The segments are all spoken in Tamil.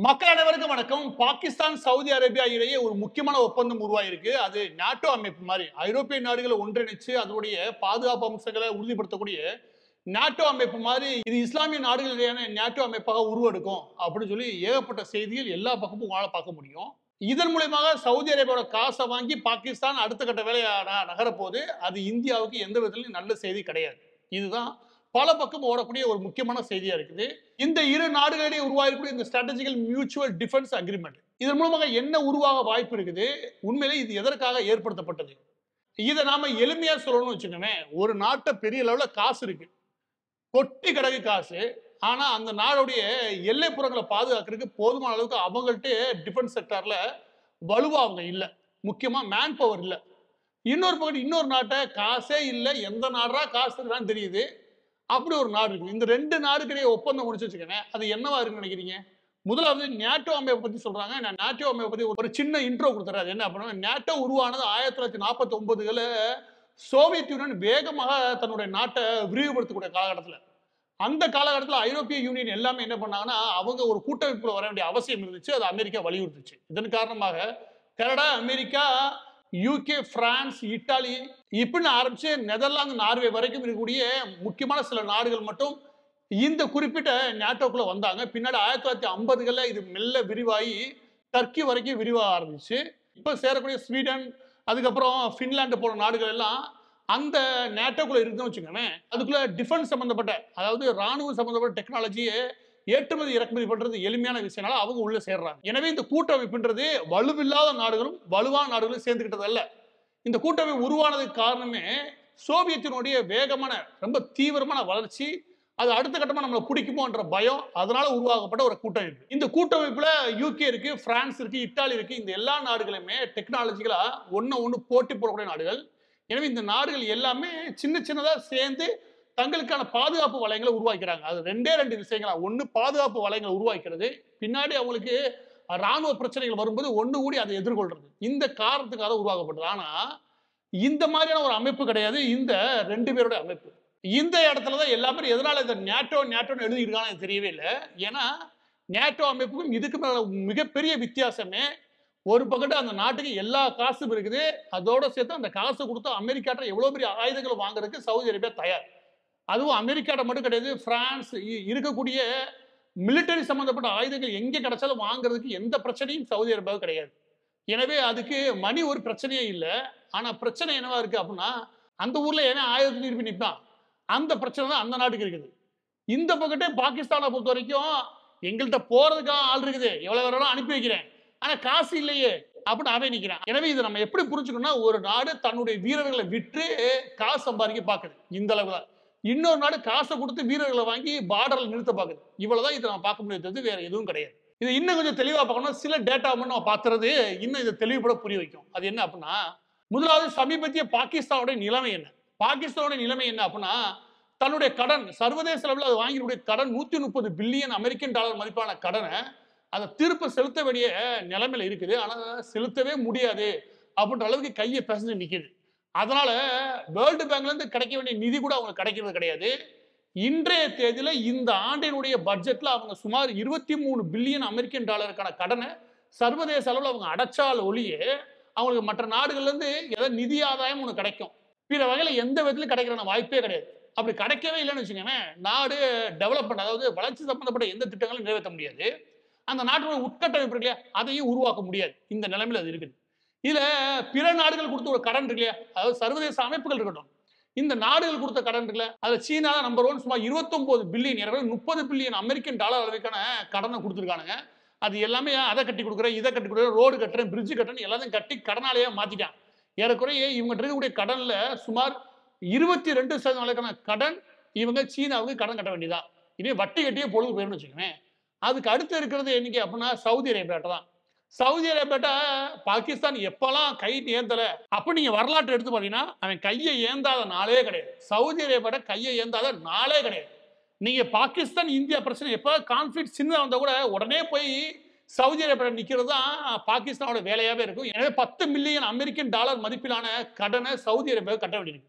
மக்கள் அனைவருக்கும் வணக்கம். பாகிஸ்தான் சவுதி அரேபியா இடையே ஒரு முக்கியமான ஒப்பந்தம் உருவாயிருக்கு. அது நாட்டோ அமைப்பு மாதிரி ஐரோப்பிய நாடுகளை ஒன்றிணைச்சு அதனுடைய பாதுகாப்பு அம்சங்களை உறுதிப்படுத்தக்கூடிய நாட்டோ அமைப்பு மாதிரி இது இஸ்லாமிய நாடுகள் இடையான நாட்டோ அமைப்பாக உருவெடுக்கும் அப்படின்னு சொல்லி ஏகப்பட்ட செய்திகள் எல்லா பக்கமும் உங்களால் பார்க்க முடியும். இதன் மூலமாக சவுதி அரேபியாவோட காசை வாங்கி பாகிஸ்தான் அடுத்த கட்ட வேலையை நகரப்போது அது இந்தியாவுக்கு எந்த விதத்திலும் நல்ல செய்தி கிடையாது. இதுதான் பல பக்கம் ஓடக்கூடிய ஒரு முக்கியமான செய்தியா இருக்குது. இந்த இரு நாடுகளிடையே உருவாகக்கூடிய இந்த ஸ்ட்ராட்டஜிக்கல் மியூச்சுவல் டிஃபென்ஸ் அக்ரிமெண்ட் இதன் மூலமாக என்ன உருவாக வாய்ப்பு இருக்குது? உண்மையிலே இது எதற்காக ஏற்படுத்தப்பட்டது? இதை நாம எளிமையா சொல்லணும்னு வச்சுக்கோங்க. ஒரு நாட்டை பெரிய லெவல்ல காசு இருக்கு, கொட்டி கிடக்கு காசு. ஆனா அந்த நாடுடைய எல்லைப்புறங்களை பாதுகாக்கிறதுக்கு போதுமான அளவுக்கு அவங்கள்ட்ட டிஃபென்ஸ் செக்டார்ல வலுவா அவங்க இல்லை. முக்கியமா மேன் பவர் இல்லை. இன்னொரு பக்கம் இன்னொரு நாட்டை காசே இல்லை, எந்த நாடா காசு இருக்குன்னு தெரியுது, அப்படி ஒரு நாடு இருக்கு. இந்த ரெண்டு நாடுக்கிடையே ஒப்பந்தம் முடிச்சு வச்சுக்கேன். அது என்னவா இருக்குன்னு நினைக்கிறீங்க? முதலாவது நாட்டோ அமைப்பை பத்தி சொல்றாங்க. நான் நாட்டோ அமைப்பை பத்தி ஒரு சின்ன இன்ட்ரோ கொடுத்துறேன். அது என்ன அப்படின்னா, நாட்டோ உருவானது 1949 சோவியத் யூனியன் வேகமாக தன்னுடைய நாட்டை விரிவுபடுத்தக்கூடிய காலகட்டத்தில், அந்த காலகட்டத்தில் ஐரோப்பிய யூனியன் எல்லாமே என்ன பண்ணாங்கன்னா அவங்க ஒரு கூட்டமைப்புல வர வேண்டிய அவசியம் இருந்துச்சு. அது அமெரிக்கா வலியுறுத்துச்சு. இதன் காரணமாக Canada, America, UK, France, Italy இப்படின்னு ஆரம்பிச்சு நெதர்லாந்து, நார்வே வரைக்கும் இருக்கக்கூடிய முக்கியமான சில நாடுகள் மட்டும் இந்த குறிப்பிட்ட நாட்டோக்குள்ள வந்தாங்க. பின்னாடி 1950 இது மெல்ல விரிவாகி டர்க்கி வரைக்கும் விரிவாக ஆரம்பிச்சு. இப்போ சேரக்கூடிய ஸ்வீடன், அதுக்கப்புறம் பின்லாந்து போன நாடுகள் எல்லாம் அந்த நேட்டோக்குள்ள இருக்குன்னு வச்சுக்கோங்க. அதுக்குள்ள டிஃபென்ஸ் சம்பந்தப்பட்ட, அதாவது ராணுவம் சம்பந்தப்பட்ட டெக்னாலஜியை ஏற்றுமதி இறக்குமதி பண்றது எளிமையான விஷயம்னால அவங்க உள்ள சேர்றாங்க. எனவே இந்த கூட்டமைப்புன்றது வலுவில்லாத நாடுகளும் வலுவான நாடுகளும் சேர்ந்துக்கிட்டது அல்ல. இந்த கூட்டமைப்பு உருவானதுக்கு காரணமே சோவியத்தினுடைய வேகமான ரொம்ப தீவிரமான வளர்ச்சி, அது அடுத்த கட்டமா நம்மளை பிடிக்குமோன்ற பயம், அதனால உருவாக்கப்பட்ட ஒரு கூட்டமைப்பு. இந்த கூட்டமைப்புல யூகே இருக்கு, பிரான்ஸ் இருக்கு, இத்தாலி இருக்கு. இந்த எல்லா நாடுகளுமே டெக்னாலஜிகளா ஒன்னு போட்டி போடக்கூடிய நாடுகள். எனவே இந்த நாடுகள் எல்லாமே சின்ன சின்னதா சேர்ந்து தங்களுக்கான பாதுகாப்பு வளையங்களை உருவாக்கிறாங்க. அது ரெண்டு விஷயங்களா. ஒன்று பாதுகாப்பு வளையங்களை உருவாக்கிறது, பின்னாடி அவங்களுக்கு ராணுவ பிரச்சனைகள் வரும்போது ஒன்று கூடி அதை எதிர்கொள்றது. இந்த காரணத்துக்காக உருவாக்கப்பட்டது. ஆனா இந்த மாதிரியான ஒரு அமைப்பு கிடையாது இந்த ரெண்டு பேரோட அமைப்பு. இந்த இடத்துல தான் எல்லா பேரும் எதனால இந்த நேட்டோன்னு எழுதியிருக்காங்க எனக்கு தெரியவே இல்லை. ஏன்னா நேட்டோ அமைப்புக்கும் இதுக்கு மேல மிகப்பெரிய வித்தியாசமே, ஒரு பக்கத்து அந்த நாட்டுக்கு எல்லா காசும் இருக்குது, அதோட சேர்த்து அந்த காசு கொடுத்து அமெரிக்காட்ட எவ்வளவு பெரிய ஆயுதங்கள் வாங்குறதுக்கு சவுதி அரேபியா தயார். அதுவும் அமெரிக்காட்ட மட்டும் கிடையாது, பிரான்ஸ் இருக்கக்கூடிய மிலிட்டரி சம்பந்தப்பட்ட ஆயுதங்கள் எங்கே கிடைச்சாலும் வாங்குறதுக்கு எந்த பிரச்சனையும் சவுதி அரேபியாவுக்கு கிடையாது. எனவே அதுக்கு மணி ஒரு பிரச்சனையே இல்லை. ஆனா பிரச்சனை என்னவா இருக்கு அப்படின்னா, அந்த ஊர்ல ஏன்னா ஆயுதத்தை திருப்பி நிற்பான், அந்த பிரச்சனை தான் அந்த நாட்டுக்கு இருக்குது. இந்த பக்கத்தே பாகிஸ்தானை பொறுத்த வரைக்கும் எங்கள்கிட்ட போறதுக்காக ஆள் இருக்குது, எவ்வளவு வேணாலும் அனுப்பி வைக்கிறேன், ஆனா காசு இல்லையே அப்படின்னு அவன் நிற்கிறான். எனவே இதை நம்ம எப்படி புரிஞ்சுக்கணும்னா, ஒரு நாடு தன்னுடைய வீரர்களை விற்று காசு சம்பாதிக்க பார்க்குது இந்த அளவுல, இன்னொரு நாடு காசை கொடுத்து வீரர்களை வாங்கி பார்டர்ல நிறுத்த பார்க்குது. இவ்வளவுதான் இதை நம்ம பார்க்க முடியாது, வேற எதுவும் கிடையாது. இது இன்னும் கொஞ்சம் தெளிவா பார்க்கணும். சில டேட்டா மட்டும் நம்ம பார்த்துறது இன்னும் இதை தெளிவுபட புரிய வைக்கும். அது என்ன அப்படின்னா, முதலாவது சமீபத்திய பாகிஸ்தானுடைய நிலைமை என்ன? பாகிஸ்தானுடைய நிலைமை என்ன அப்படின்னா, தன்னுடைய கடன் சர்வதேச அளவில் அது வாங்கிக்கூடிய கடன் 130 பில்லியன் அமெரிக்கன் டாலர் மதிப்பான கடனை அதை திருப்ப செலுத்த வேண்டிய நிலைமையில இருக்குது. ஆனா செலுத்தவே முடியாது அப்படின்ற அளவுக்கு கையை பிசைஞ்சு நிற்குது. அதனால வேர்ல்டு பேங்க்ல இருந்து கிடைக்க வேண்டிய நிதி கூட அவங்க கிடைக்கிறது கிடையாது. இன்றைய தேதியில இந்த ஆண்டினுடைய பட்ஜெட்ல அவங்க சுமார் 23 பில்லியன் அமெரிக்கன் டாலருக்கான கடனை சர்வதேச அளவில் அவங்க அடைச்சால் ஒழிய அவங்களுக்கு மற்ற நாடுகள்ல இருந்து ஏதாவது நிதி ஆதாயம் ஒன்று கிடைக்கும். பிற வகையில எந்த விதத்திலும் கிடைக்கிற வாய்ப்பே கிடையாது. அப்படி கிடைக்கவே இல்லைன்னு வச்சுக்கோங்க, நாடு டெவலப்மெண்ட், அதாவது வளர்ச்சி சம்பந்தப்பட்ட எந்த திட்டங்களும் நிறைவேற்ற முடியாது. அந்த நாட்டுடைய உட்கட்டமைப்பு இருக்கு இல்லையா, அதையும் உருவாக்க முடியாது. இந்த நிலைமையில அது இருக்குது. இதுல பிற நாடுகள் கொடுத்த ஒரு கடன் இருக்கு இல்லையா, அதாவது சர்வதேச அமைப்புகள் இருக்கட்டும், இந்த நாடுகள் கொடுத்த கடன் இருக்குல்ல, அதுல சீனா தான் நம்பர் 1, சுமார் 29 பில்லியன் 30 பில்லியன் அமெரிக்கன் டாலர் அளவுக்கான கடனை கொடுத்துருக்கானுங்க. அது எல்லாமே அதை கட்டி கொடுக்குறேன், இதை கட்டி கொடுக்குறேன், ரோடு கட்டுறேன், பிரிட்ஜ் கட்டுறேன், எல்லாத்தையும் கட்டி கடனாலேயே மாத்திட்டான். ஏறக்குறைய இவங்க இருக்கக்கூடிய கடன்ல சுமார் 22% அளவுக்கான கடன் இவங்க சீனாவுக்கு கடன் கட்ட வேண்டியதா. இதே வட்டி கட்டியே பொழுது போயிருந்து வச்சுக்கோங்க. அதுக்கு அடுத்து இருக்கிறது என்னைக்கு அப்படின்னா சவுதி அரேபியாட்ட தான். சவுதி அரேபியாட்ட பாகிஸ்தான் எப்பெல்லாம் கை ஏந்தல அப்ப நீங்க வரலாற்று எடுத்து பாத்தீங்கன்னா அவன் கையை ஏந்தாத நாளே கிடையாது. சவுதி அரேபியாட்ட கையை ஏந்தாத நாளே கிடையாது. நீங்க பாகிஸ்தான் இந்தியா பிரச்சனை எப்ப கான்ஃபிளிக்ட் சின்னதா வந்தா கூட உடனே போய் சவுதி அரேபியா நிக்கிறது தான் பாகிஸ்தானோட வேலையாவே இருக்கும். எனவே 10 மில்லியன் அமெரிக்கன் டாலர் மதிப்பிலான கடனை சவுதி அரேபியாவுக்கு கட்ட வேண்டியிருக்கு.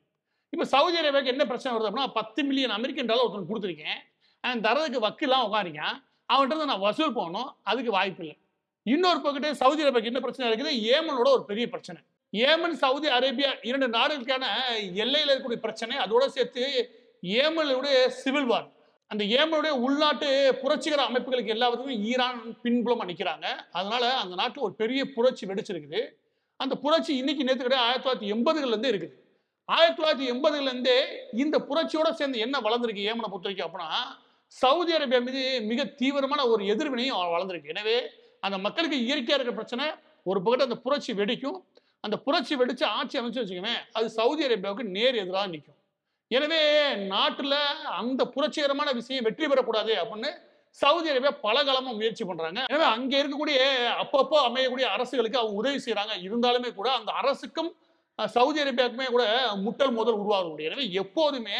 இப்ப சவுதி அரேபியாவுக்கு என்ன பிரச்சனை வருது அப்படின்னா, 10 மில்லியன் அமெரிக்கன் டாலர் ஒருத்தன் கொடுத்துருக்கேன், தரதுக்கு வக்கீலாம் உட்காரிக்கான், அவன்கிட்ட நான் வசூல் பண்ணணும், அதுக்கு வாய்ப்பு இல்லை. இன்னொரு பக்கத்து சவுதி அரேபியாவுக்கு என்ன பிரச்சனை இருக்குது, ஏமனோட ஒரு பெரிய பிரச்சனை. ஏமன் சவுதி அரேபியா 2 நாடுகளுக்கான எல்லையில் இருக்கக்கூடிய பிரச்சனை, அதோட சேர்த்து ஏமனுடைய சிவில் வார். அந்த ஏமனுடைய உள்நாட்டு புரட்சிகர அமைப்புகளுக்கு எல்லாத்துக்கும் ஈரான் பின்புலமா நிற்கிறாங்க. அதனால அந்த நாட்டில் ஒரு பெரிய புரட்சி வெடிச்சிருக்குது. அந்த புரட்சி இன்னைக்கு நேற்று கிடையாது, 1980கள்ல இருந்தே இருக்குது. 1980கள்ல இருந்தே இந்த புரட்சியோட சேர்ந்து என்ன வளர்ந்துருக்கு ஏமனை பொறுத்த வரைக்கும் அப்படின்னா, சவுதி அரேபியா மீது மிக தீவிரமான ஒரு எதிர்வினையும் வளர்ந்துருக்கு. எனவே அந்த மக்களுக்கு இயற்கையா இருக்கிற பிரச்சனை, ஒரு பக்கத்து அந்த புரட்சி வெடிக்கும். அந்த புரட்சி வெடிச்சு ஆட்சி அமைச்சு வச்சுக்கோங்க, அது சவுதி அரேபியாவுக்கு நேர் எதிராக நிற்கும். எனவே நாட்டுல அந்த புரட்சிகரமான விஷயம் வெற்றி பெறக்கூடாது அப்படின்னு சவுதி அரேபியா பல காலமா முயற்சி பண்றாங்க. எனவே அங்க இருக்கக்கூடிய அப்பப்போ அமையக்கூடிய அரசுகளுக்கு அவங்க உதவி செய்யறாங்க. இருந்தாலுமே கூட அந்த அரசுக்கும் சவுதி அரேபியாவுக்குமே கூட முட்டல் மோதல் உருவாகும். எனவே எப்போதுமே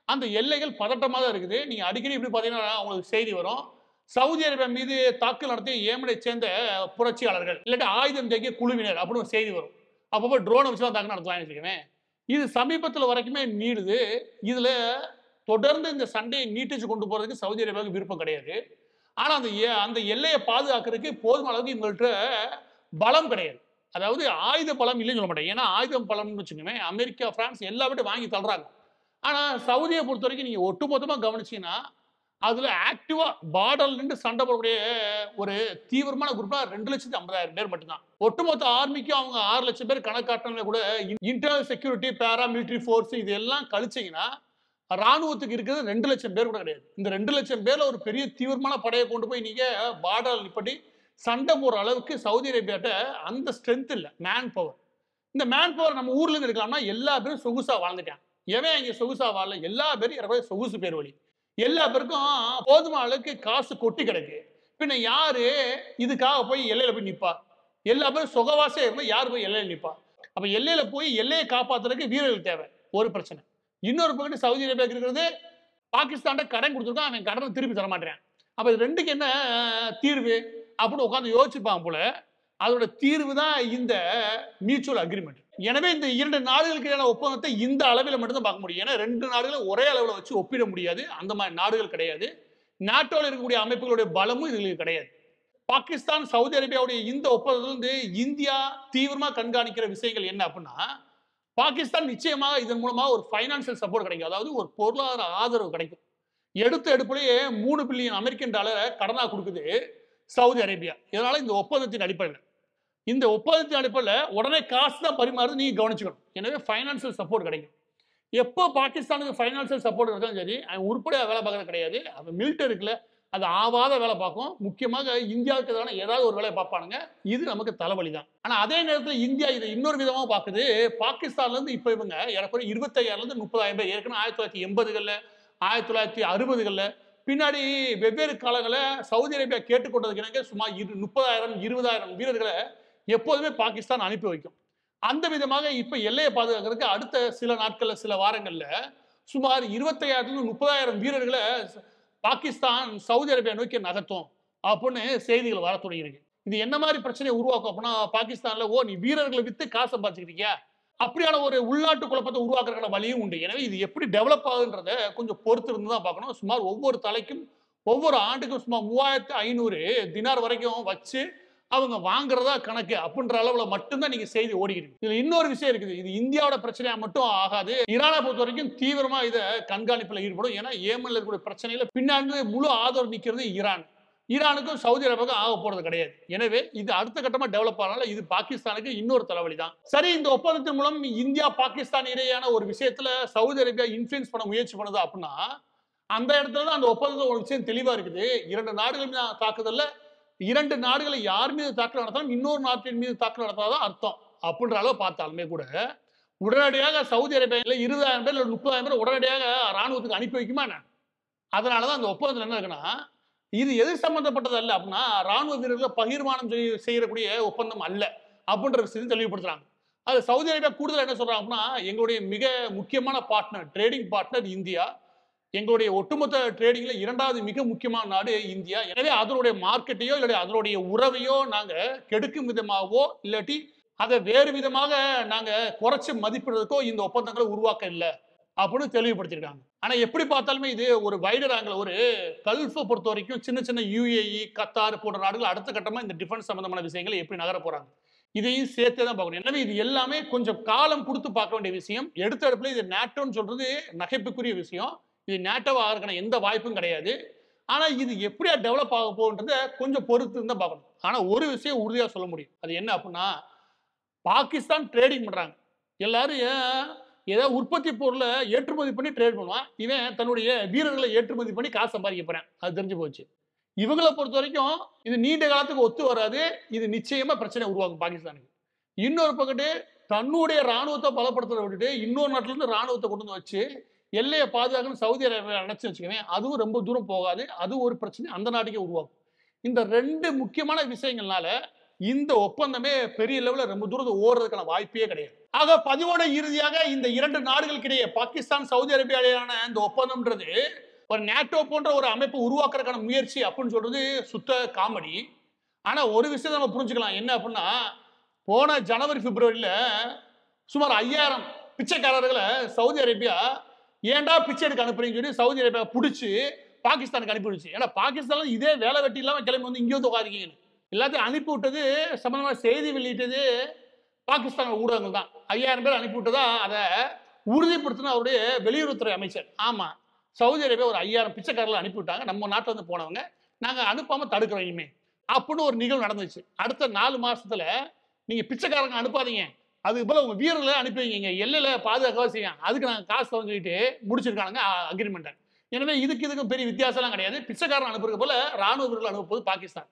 அந்த எல்லைகள் பதட்டமாக தான் இருக்குது. நீங்க அடிக்கடி இப்படி பாத்தீங்கன்னா உங்களுக்கு செய்தி வரும், சவுதி அரேபியா மீது தாக்குதல் நடத்திய ஏமனை சேர்ந்த புரட்சியாளர்கள் இல்லாட்டி ஆயுதம் தேக்கிய குழுவினர் அப்படின்னு செய்தி வரும். அப்பப்போ ட்ரோனை வச்சு தான் தாக்குதல் நடத்துவாங்க வச்சுக்கோங்க. இது சமீபத்தில் வரைக்குமே நீடுது. இதுல தொடர்ந்து இந்த சண்டையை நீட்டிச்சு கொண்டு போறதுக்கு சவுதி அரேபியாவுக்கு விருப்பம் கிடையாது. ஆனா அந்த எல்லையை பாதுகாக்கிறதுக்கு போதுமான அளவுக்கு இவங்கள்ட்ட பலம் கிடையாது. அதாவது ஆயுத பலம் இல்லைன்னு சொல்ல மாட்டேன். ஏன்னா ஆயுதம் பலம்னு வச்சுக்கோங்க, அமெரிக்கா, பிரான்ஸ் எல்லா விட்டு வாங்கி தள்ளுறாங்க. ஆனா சவுதியை பொறுத்த வரைக்கும் நீங்க ஒட்டுமொத்தமா கவனிச்சீங்கன்னா, அதுல ஆக்டிவா பார்டர்ல நின்று சண்டை போடக்கூடிய ஒரு தீவிரமான குரூப்னா 2,50,000 பேர் மட்டும்தான். ஒட்டுமொத்த ஆர்மிக்கும் அவங்க 6 லட்சம் பேர் கணக்காட்டினா கூட இன்டர்னல் செக்யூரிட்டி, பாராமிலிட்டரி ஃபோர்ஸ் இது எல்லாம் கழிச்சீங்கன்னா ராணுவத்துக்கு இருக்கிறது 2 லட்சம் பேர் கூட கிடையாது. இந்த 2 லட்சம் பேர்ல ஒரு பெரிய தீவிரமான படையை கொண்டு போய் நீங்க பார்டர் நிப்பட்டி சண்டை போடுற அளவுக்கு சவுதி அரேபியாட்ட அந்த ஸ்ட்ரென்த் இல்லை, மேன் பவர். இந்த மேன் பவர் நம்ம ஊர்ல இருந்து எடுக்கலாம்னா எல்லா பேரும் சொகுசா வாழ்ந்துட்டான். எவன் இங்க சொகுசா வாழல, எல்லா பேரும் சொகுசு பேர் வழி. எல்லா பேருக்கும் போதுமான அளவுக்கு காசு கொட்டி கிடக்கு. பின்ன யாரு இதுக்காக போய் எல்லையில போய் நிப்பா? எல்லா பேரும் சுகவாசே இருந்தா யாரு போய் எல்லையில நிப்பா? அப்ப எல்லையில போய் எல்லையை காப்பாத்துறதுக்கு வீரர்கள் தேவை, ஒரு பிரச்சனை. இன்னொரு பக்கத்து சவுதி அரேபியாவுக்கு இருக்கிறது, பாகிஸ்தான் கடன் கொடுத்துருக்கான், அவன் கடனை திருப்பி தர மாட்டேன். அப்ப இது ரெண்டுக்கு என்ன தீர்வு அப்படின்னு உட்காந்து யோசிச்சுப்பான் போல. அதோட தீர்வு தான் இந்த மியூச்சுவல் அக்ரிமெண்ட். எனவே இந்த 2 நாடுகளுக்கான ஒப்பந்தத்தை இந்த அளவில் மட்டும்தான் பார்க்க முடியும். ஏன்னா 2 நாடுகளும் ஒரே அளவில் வச்சு ஒப்பிட முடியாது, அந்த மாதிரி நாடுகள் கிடையாது. நாட்டோவில் இருக்கக்கூடிய அமைப்புகளுடைய பலமும் இதுல கிடையாது. பாகிஸ்தான் சவுதி அரேபியாவுடைய இந்த ஒப்பந்தத்தில் இந்தியா தீவிரமா கண்காணிக்கிற விஷயங்கள் என்ன அப்படின்னா, பாகிஸ்தான் நிச்சயமாக இதன் மூலமா ஒரு பைனான்சியல் சப்போர்ட் கிடைக்கும், அதாவது ஒரு பொருளாதார ஆதரவு கிடைக்கும். எடுத்த எடுப்புலேயே $3 பில்லியன் அமெரிக்கன் கடனா கொடுக்குது சவுதி அரேபியா. இதனால இந்த ஒப்பந்தத்தின் அடிப்படையில் உடனே காசு தான் பரிமாறுது, நீங்க கவனிச்சுக்கணும். எனவே பைனான்சியல் சப்போர்ட் கிடைக்கும். எப்போ பாகிஸ்தானுக்கு பைனான்சியல் சப்போர்ட் கிடைச்சாலும் சரி, அவன் உருப்படியாக வேலை பார்க்கறது கிடையாது. அவன் மிலிட்டரி இருக்குல்ல, அது ஆவாத வேலை பார்க்கும். முக்கியமாக இந்தியாவுக்கு எதிரான ஏதாவது ஒரு வேலையை பார்ப்பானுங்க. இது நமக்கு தலைவலி தான். ஆனா அதே நேரத்தில் இந்தியா இதை இன்னொரு விதமாக பார்க்குது. பாகிஸ்தான்ல இருந்து இப்போ இவங்க ஏறக்குறைய 25,000 30,000 பேர் ஏற்கனவே 1980களில் 1960களில் பின்னாடி வெவ்வேறு காலங்களில் சவுதி அரேபியா கேட்டுக்கொண்டதுக்கு இணங்க சுமார் 30,000 20,000 வீரர்களை எப்போதுமே பாகிஸ்தான் அனுப்பி வைக்கும். அந்த விதமாக இப்ப எல்லையை பாதுகாக்கிறதுக்கு அடுத்த சில நாட்கள்ல சில வாரங்கள்ல சுமார் 25,000 30,000 வீரர்களை பாகிஸ்தான் சவுதி அரேபியா நோக்கி நகர்த்தும் அப்படின்னு செய்திகள் வர தொடங்கியிருக்கு. இது என்ன மாதிரி பிரச்சனையை உருவாக்கும் அப்படின்னா, பாகிஸ்தான்ல நீ வீரர்களை வித்து காசை பாத்துக்கிட்டீங்க அப்படியான ஒரு உள்நாட்டு குழப்பத்தை உருவாக்குற வழியும் உண்டு. எனவே இது எப்படி டெவலப் ஆகுன்றத கொஞ்சம் பொறுத்து இருந்து தான் பார்க்கணும். சுமார் ஒவ்வொரு தலைக்கும் ஒவ்வொரு ஆண்டுக்கும் சுமார் 3,500 தினார் வரைக்கும் வச்சு அவங்க வாங்குறதா கணக்கு அப்படின்ற அளவுல மட்டும்தான் நீங்க செய்தி ஓடிக்கிட்டு. இதுல இன்னொரு விஷயம் இருக்குது. இது இந்தியாவோட பிரச்சனையா மட்டும் ஆகாது. ஈரானை பொறுத்த வரைக்கும் தீவிரமா இதை கண்காணிப்புல ஈடுபடும். ஏன்னா ஏமன்ல இருக்கக்கூடிய பிரச்சனையில பின்னாடி முழு ஆதரவு நிக்கிறது ஈரான். ஈரானுக்கும் சவுதி அரேபியாவுக்கும் ஆக போறது கிடையாது. எனவே இது அடுத்த கட்டமா டெவலப் ஆனால இது பாகிஸ்தானுக்கு இன்னொரு தலைவலி தான். சரி, இந்த ஒப்பந்தத்தின் மூலம் இந்தியா பாகிஸ்தான் இடையான ஒரு விஷயத்துல சவுதி அரேபியா இன்ஃபுளுன்ஸ் பண்ண முயற்சி பண்ணுது அப்படின்னா, அந்த இடத்துல தான் அந்த ஒப்பந்தத்துல ஒரு விஷயம் தெளிவா இருக்குது. 2 நாடுகள் மீது தாக்குதல்ல 2 நாடுகளை யார் மீது தாக்குதல் நடத்தாலும் இன்னொரு நாட்டின் மீது தாக்குதல் நடத்தாதான் அர்த்தம் அப்படின்ற அளவு பார்த்தாலுமே கூட உடனடியாக சவுதி அரேபியாவில் 20,000 பேர் 30,000 பேர் உடனடியாக ராணுவத்துக்கு அனுப்பி வைக்குமா? அதனாலதான் அந்த ஒப்பந்தத்தில் என்ன இருக்குன்னா, இது எது சம்பந்தப்பட்டது அல்ல அப்படின்னா, ராணுவ வீரர்களை பகிர்மானம் செய்யக்கூடிய ஒப்பந்தம் அல்ல அப்படின்ற விஷயத்தை தெளிவுபடுத்துறாங்க. அது சவுதி அரேபியா கூடுதல் என்ன சொல்றாங்க அப்படின்னா, எங்களுடைய மிக முக்கியமான பார்ட்னர், ட்ரேடிங் பார்ட்னர் இந்தியா. எங்களுடைய ஒட்டுமொத்த ட்ரேடிங்ல 2வது மிக முக்கியமான நாடு இந்தியா. எனவே அதனுடைய மார்க்கெட்டையோ இல்லாட்டி அதனுடைய உறவையோ நாங்க கெடுக்கும் விதமாகவோ இல்லாட்டி அதை வேறு விதமாக நாங்க குறைச்சு மதிப்பிடுறதுக்கோ இந்த ஒப்பந்தங்களை உருவாக்க இல்லை அப்படின்னு தெளிவுபடுத்தியிருக்காங்க. ஆனா எப்படி பார்த்தாலுமே இது ஒரு வைடர் ஆங்கிள். ஒரு கல்ஃபை பொறுத்த வரைக்கும் சின்ன சின்ன யுஏஇ, கத்தார் போன்ற நாடுகள் அடுத்த கட்டமா இந்த டிஃபென்ஸ் சம்பந்தமான விஷயங்களை எப்படி நகர போறாங்க. இதையும் சேர்த்தே தான் பார்க்கணும். எனவே இது எல்லாமே கொஞ்சம் காலம் கொடுத்து பார்க்க வேண்டிய விஷயம். எடுத்த இடத்துல இது நேட்டோன்னு சொல்றது நகைப்புக்குரிய விஷயம். இது நேட்டோவா ஆகிறதுக்கான எந்த வாய்ப்பும் கிடையாது. ஆனா இது எப்படியா டெவலப் ஆக போகுன்றத கொஞ்சம் பொறுத்து தான் பார்க்கணும். ஆனா ஒரு விஷயம் உறுதியா சொல்ல முடியும். அது என்ன அப்படின்னா, பாகிஸ்தான் ட்ரேடிங் பண்றாங்க. எல்லாரும் ஏதோ உற்பத்தி பொருளை ஏற்றுமதி பண்ணி ட்ரேட் பண்ணுவான். இவன் தன்னுடைய வீரர்களை ஏற்றுமதி பண்ணி காசு சம்பாதிக்க போறான். அது தெரிஞ்சு போச்சு. இவங்கள பொறுத்த வரைக்கும் இது நீண்ட காலத்துக்கு ஒத்து வராது. இது நிச்சயமா பிரச்சனை உருவாக்கும் பாகிஸ்தானுக்கு. இன்னொரு பக்கத்து தன்னுடைய ராணுவத்தை பலப்படுத்துறத விட்டுட்டு இன்னொரு நாட்டுல இருந்து ராணுவத்தை கொண்டு வந்து வச்சு எல்லையை பாதுகாக்கணும் சவுதி அரேபியா நினைச்சு வச்சுக்கவேன், அதுவும் ரொம்ப தூரம் போகாது. அது ஒரு பிரச்சனை அந்த நாட்டுக்கே உருவாக்கும். இந்த 2 முக்கியமான விஷயங்கள்னால இந்த ஒப்பந்தமே பெரிய லெவலில் ரொம்ப தூரத்தை ஓடுறதுக்கான வாய்ப்பே கிடையாது. ஆக பதிவோட இறுதியாக இந்த 2 நாடுகளுக்கிடையே பாகிஸ்தான் சவுதி அரேபியாவிலான இந்த ஒப்பந்தம்ன்றது ஒரு நேட்டோ போன்ற ஒரு அமைப்பு உருவாக்குறதுக்கான முயற்சி அப்படின்னு சொல்றது சுத்த காமெடி. ஆனா ஒரு விஷயத்தை நம்ம புரிஞ்சுக்கலாம். என்ன அப்படின்னா, போன ஜனவரி பிப்ரவரியில சுமார் 5000 பிச்சைக்காரர்களை சவுதி அரேபியா ஏன்டா பிச்சை எடுக்க அனுப்புறீங்கன்னு சொல்லி சவுதி அரேபியா பிடிச்சி பாகிஸ்தானுக்கு அனுப்பிடுச்சு. ஏன்னா பாகிஸ்தான் இதே வேலை வெட்டி இல்லாம கிளம்பி வந்து இங்கே வந்து உட்காருக்கீங்கன்னு எல்லாத்தையும் அனுப்பி விட்டது சம்பந்தமாக செய்தி வெளியிட்டது பாகிஸ்தான் ஊடகங்கள் தான். 5000 பேர் அனுப்பி விட்டதா அதை உறுதிப்படுத்தின அவருடைய வெளியுறவுத்துறை அமைச்சர். ஆமா, சவுதி அரேபியா ஒரு 5000 பிச்சைக்காரர்களை அனுப்பிவிட்டாங்க. நம்ம நாட்டில் வந்து போனவங்க நாங்க அனுப்பாம தடுக்கிறோம் இனிமே அப்படின்னு ஒரு நிகழ்வு நடந்துச்சு. அடுத்த 4 மாசத்துல நீங்க பிச்சைக்காரங்க அனுப்பாதீங்க, அதுக்கு போல உங்க வீரர்களை அனுப்பி வைங்க, எல்லையில பாதுகாக்கவா செய்யும், அதுக்கு நாங்க காசு சொல்லிட்டு முடிச்சிருக்காங்க அக்ரிமெண்ட். எனவே இதுக்கு பெரிய வித்தியாசம்லாம் கிடையாது. பிச்சைக்காரன் அனுப்புறது போல ராணுவ வீரர்கள் அனுப்புவது பாகிஸ்தான்.